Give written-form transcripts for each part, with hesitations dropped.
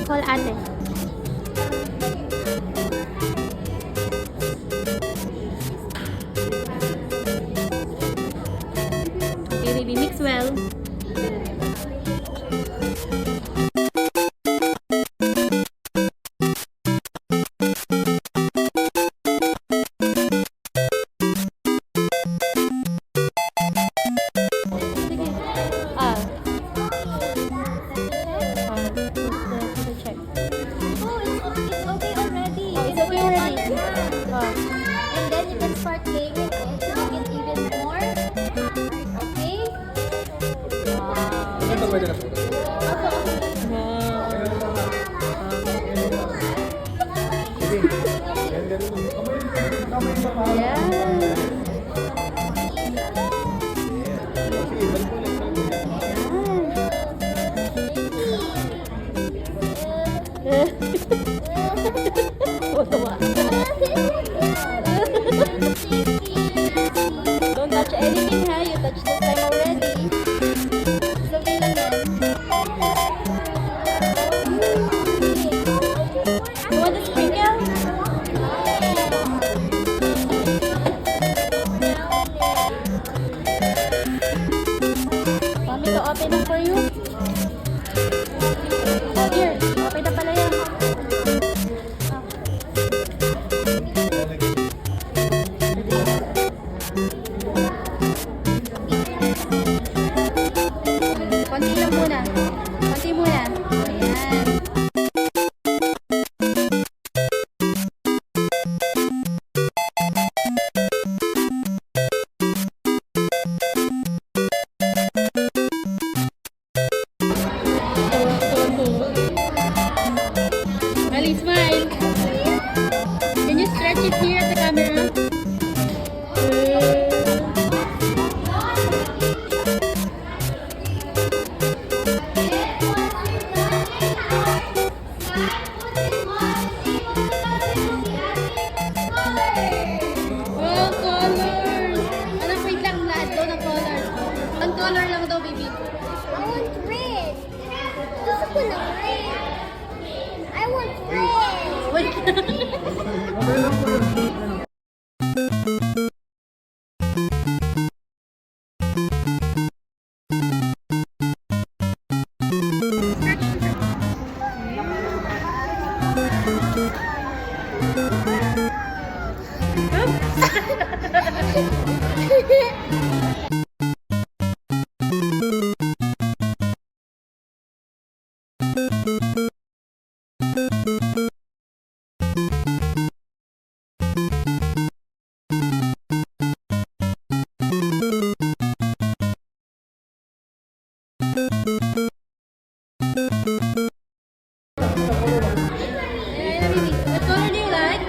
Call ate. Okay, baby, mix well. Start playing with it to make it even more. Okay? Don't touch anything, ha? You touched the slime already. Sabi lang yan. You want to sprinkle? Want me to open it for you? Oh, here. Open na pala yan. Konti lang muna. Konti muna. Ayan. Ali, smile. Can you stretch it here at the camera? Oh, colors! Anak, wait lang. Lahat daw ng colors. Ang color lang daw, baby. I want red. Gusto ko ng red. I want red. Wait. What color do you like?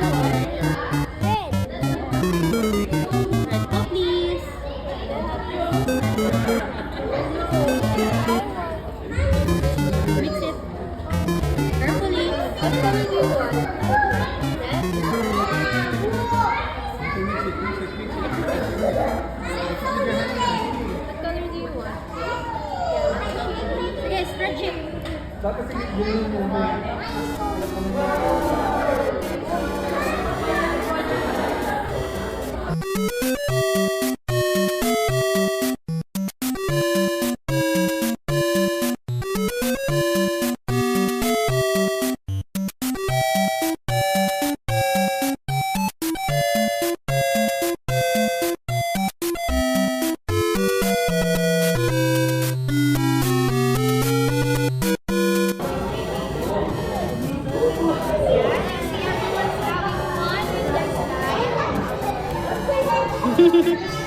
Red. Red po, please. Mix it. Carefully. What color do you want? What color do you want? Sige, stretch it. Red.